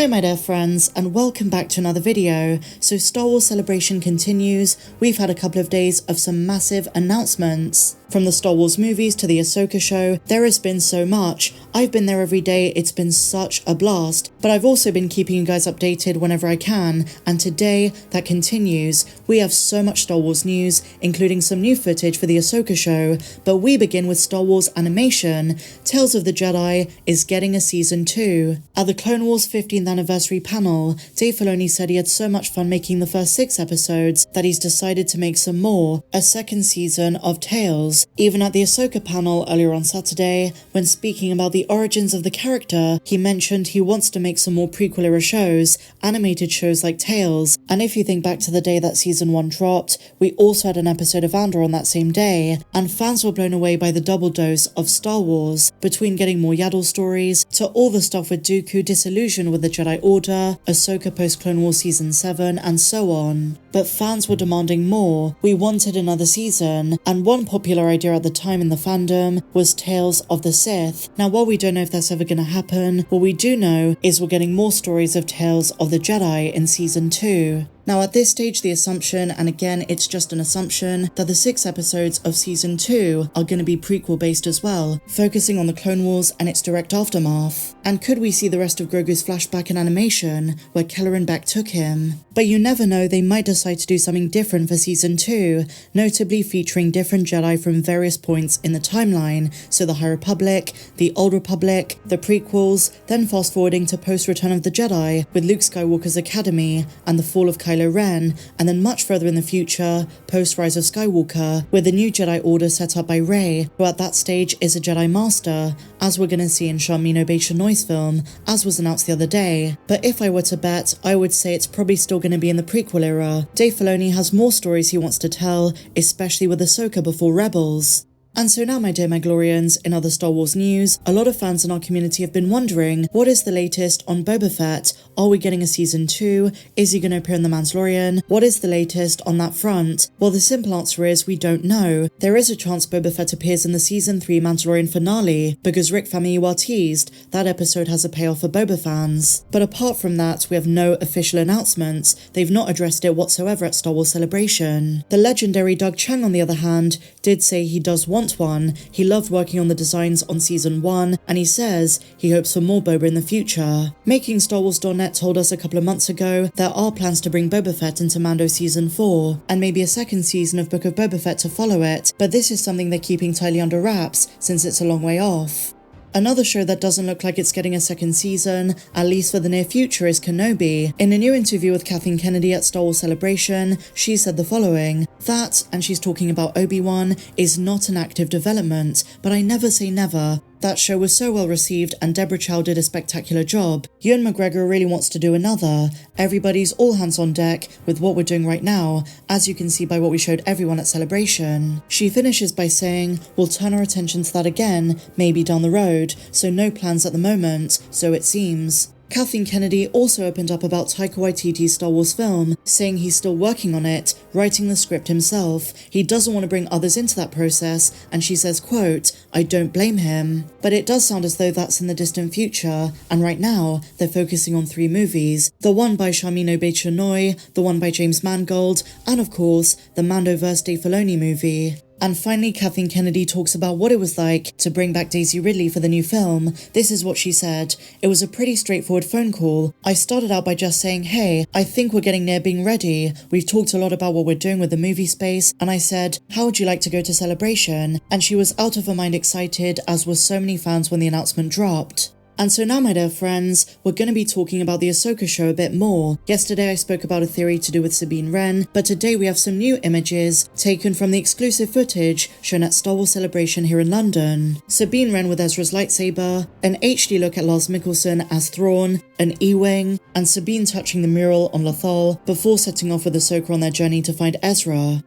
Hello my dear friends, and welcome back to another video. So Star Wars Celebration continues. We've had a couple of days of some massive announcements. From the Star Wars movies to the Ahsoka show, there has been so much. I've been there every day, it's been such a blast. But I've also been keeping you guys updated whenever I can, and today that continues. We have so much Star Wars news, including some new footage for the Ahsoka show, but we begin with Star Wars animation. Tales of the Jedi is getting a season 2. At the Clone Wars 15th anniversary panel, Dave Filoni said he had so much fun making the first 6 episodes that he's decided to make some more, a second season of Tales. Even at the Ahsoka panel earlier on Saturday, when speaking about the origins of the character, he mentioned he wants to make some more prequel-era shows, animated shows like Tales. And if you think back to the day that season 1 dropped, we also had an episode of Andor on that same day, and fans were blown away by the double dose of Star Wars, between getting more Yaddle stories, to all the stuff with Dooku disillusioned with the Jedi Order, Ahsoka post-Clone Wars season 7, and so on. But fans were demanding more. We wanted another season, and one popular idea at the time in the fandom was Tales of the Sith. Now, while we don't know if that's ever going to happen, what we do know is we're getting more stories of Tales of the Jedi in season 2. Now at this stage, the assumption, and again it's just an assumption, that the 6 episodes of season 2 are going to be prequel based as well, focusing on the Clone Wars and its direct aftermath. And could we see the rest of Grogu's flashback in animation, where Kelleran Beck took him? But you never know, they might decide to do something different for season 2, notably featuring different Jedi from various points in the timeline, so the High Republic, the Old Republic, the prequels, then fast forwarding to post-Return of the Jedi, with Luke Skywalker's Academy, and the fall of Kylo Ren, and then much further in the future, post-Rise of Skywalker, with the new Jedi Order set up by Rey, who at that stage is a Jedi Master, as we're going to see in Sharmino Bates-Chanoy's film, as was announced the other day. But if I were to bet, I would say it's probably still going to be in the prequel era. Dave Filoni has more stories he wants to tell, especially with Ahsoka before Rebels. And so now, my dear Mandalorians, in other Star Wars news, a lot of fans in our community have been wondering, what is the latest on Boba Fett? Are we getting a season 2? Is he going to appear in The Mandalorian? What is the latest on that front? Well, the simple answer is we don't know. There is a chance Boba Fett appears in the season 3 Mandalorian finale, because Rick Famuyiwa teased that episode has a payoff for Boba fans. But apart from that, we have no official announcements. They've not addressed it whatsoever at Star Wars Celebration. The legendary Doug Chiang, on the other hand, did say he does want one. He loved working on the designs on season 1, and he says he hopes for more Boba in the future. Making Star Wars.net told us a couple of months ago there are plans to bring Boba Fett into Mando season 4, and maybe a second season of Book of Boba Fett to follow it, but this is something they're keeping tightly under wraps since it's a long way off. Another show that doesn't look like it's getting a second season, at least for the near future, is Kenobi. In a new interview with Kathleen Kennedy at Star Wars Celebration, she said the following: that, and she's talking about Obi-Wan, is not an active development, but I never say never. That show was so well received and Deborah Chow did a spectacular job. Ewan McGregor really wants to do another. Everybody's all hands on deck with what we're doing right now, as you can see by what we showed everyone at Celebration. She finishes by saying, we'll turn our attention to that again, maybe down the road, so no plans at the moment, so it seems. Kathleen Kennedy also opened up about Taika Waititi's Star Wars film, saying he's still working on it, writing the script himself. He doesn't want to bring others into that process, and she says, quote, I don't blame him. But it does sound as though that's in the distant future, and right now, they're focusing on 3 movies. The one by Sharmino Bates-Chanoy, the one by James Mangold, and of course, the Mandoverse Dave Filoni movie. And finally, Kathleen Kennedy talks about what it was like to bring back Daisy Ridley for the new film. This is what she said: it was a pretty straightforward phone call. I started out by just saying, hey, I think we're getting near being ready. We've talked a lot about what we're doing with the movie space, and I said, how would you like to go to Celebration? And she was out of her mind excited, as were so many fans when the announcement dropped. And so now, my dear friends, we're going to be talking about the Ahsoka show a bit more. Yesterday I spoke about a theory to do with Sabine Wren, but today we have some new images taken from the exclusive footage shown at Star Wars Celebration here in London. Sabine Wren with Ezra's lightsaber, an HD look at Lars Mikkelsen as Thrawn, an E-Wing, and Sabine touching the mural on Lothal before setting off with Ahsoka on their journey to find Ezra.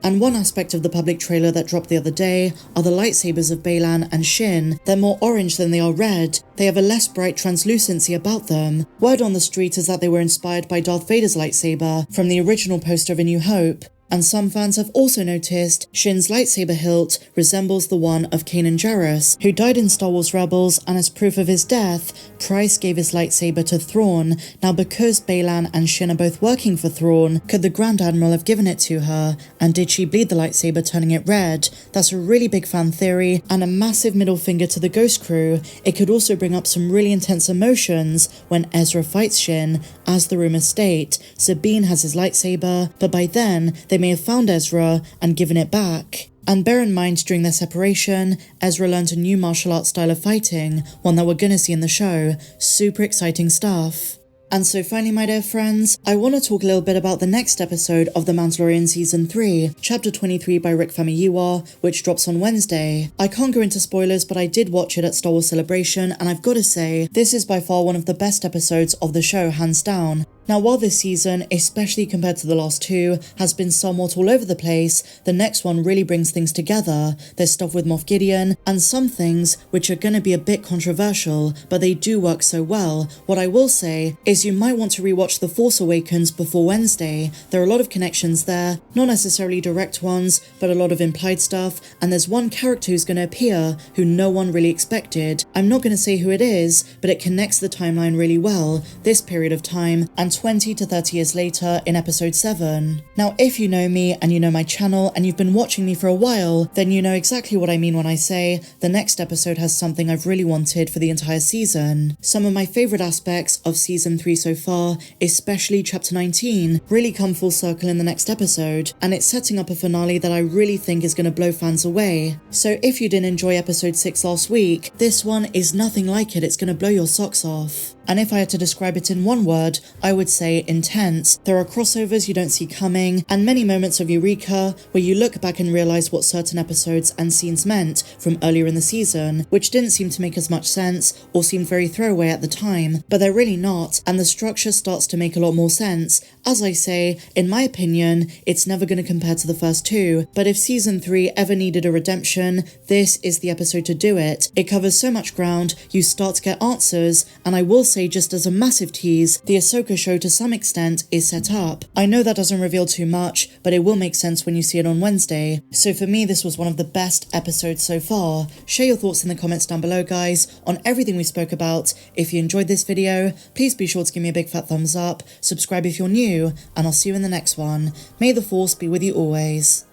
And one aspect of the public trailer that dropped the other day are the lightsabers of Baylan and Shin. They're more orange than they are red. They have a less bright translucency about them. Word on the street is that they were inspired by Darth Vader's lightsaber from the original poster of A New Hope. And some fans have also noticed Shin's lightsaber hilt resembles the one of Kanan Jarrus, who died in Star Wars Rebels, and as proof of his death, Price gave his lightsaber to Thrawn. Now because Baylan and Shin are both working for Thrawn, could the Grand Admiral have given it to her? And did she bleed the lightsaber, turning it red? That's a really big fan theory, and a massive middle finger to the Ghost Crew. It could also bring up some really intense emotions when Ezra fights Shin. As the rumors state, Sabine has his lightsaber, but by then, they may have found Ezra and given it back. And bear in mind, during their separation, Ezra learned a new martial arts style of fighting, one that we're gonna see in the show. Super exciting stuff. And so finally, my dear friends, I want to talk a little bit about the next episode of The Mandalorian Season 3, Chapter 23 by Rick Famuyiwa, which drops on Wednesday. I can't go into spoilers, but I did watch it at Star Wars Celebration, and I've got to say, this is by far one of the best episodes of the show, hands down. Now, while this season, especially compared to the last two, has been somewhat all over the place, the next one really brings things together. There's stuff with Moff Gideon, and some things which are going to be a bit controversial, but they do work so well. What I will say is you might want to rewatch The Force Awakens before Wednesday. There are a lot of connections there, not necessarily direct ones, but a lot of implied stuff, and there's one character who's going to appear who no one really expected. I'm not going to say who it is, but it connects the timeline really well, this period of time, and 20 to 30 years later in episode 7. Now, if you know me and you know my channel and you've been watching me for a while, then you know exactly what I mean when I say the next episode has something I've really wanted for the entire season. Some of my favourite aspects of season 3 so far, especially chapter 19, really come full circle in the next episode, and it's setting up a finale that I really think is going to blow fans away. So if you didn't enjoy episode 6 last week, this one is nothing like it. It's going to blow your socks off. And if I had to describe it in one word, I would say intense. There are crossovers you don't see coming, and many moments of eureka where you look back and realise what certain episodes and scenes meant from earlier in the season, which didn't seem to make as much sense or seemed very throwaway at the time, but they're really not, and the structure starts to make a lot more sense. As I say, in my opinion, it's never going to compare to the first two, but if season 3 ever needed a redemption, this is the episode to do it. It covers so much ground, you start to get answers, and I will say, just as a massive tease, the Ahsoka show to some extent is set up. I know that doesn't reveal too much, but it will make sense when you see it on Wednesday. So for me, this was one of the best episodes so far. Share your thoughts in the comments down below, guys, on everything we spoke about. If you enjoyed this video, please be sure to give me a big fat thumbs up, subscribe if you're new, and I'll see you in the next one. May the Force be with you always.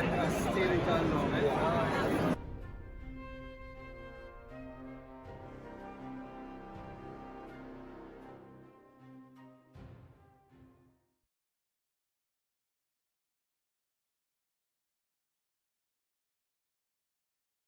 I'm still done on it.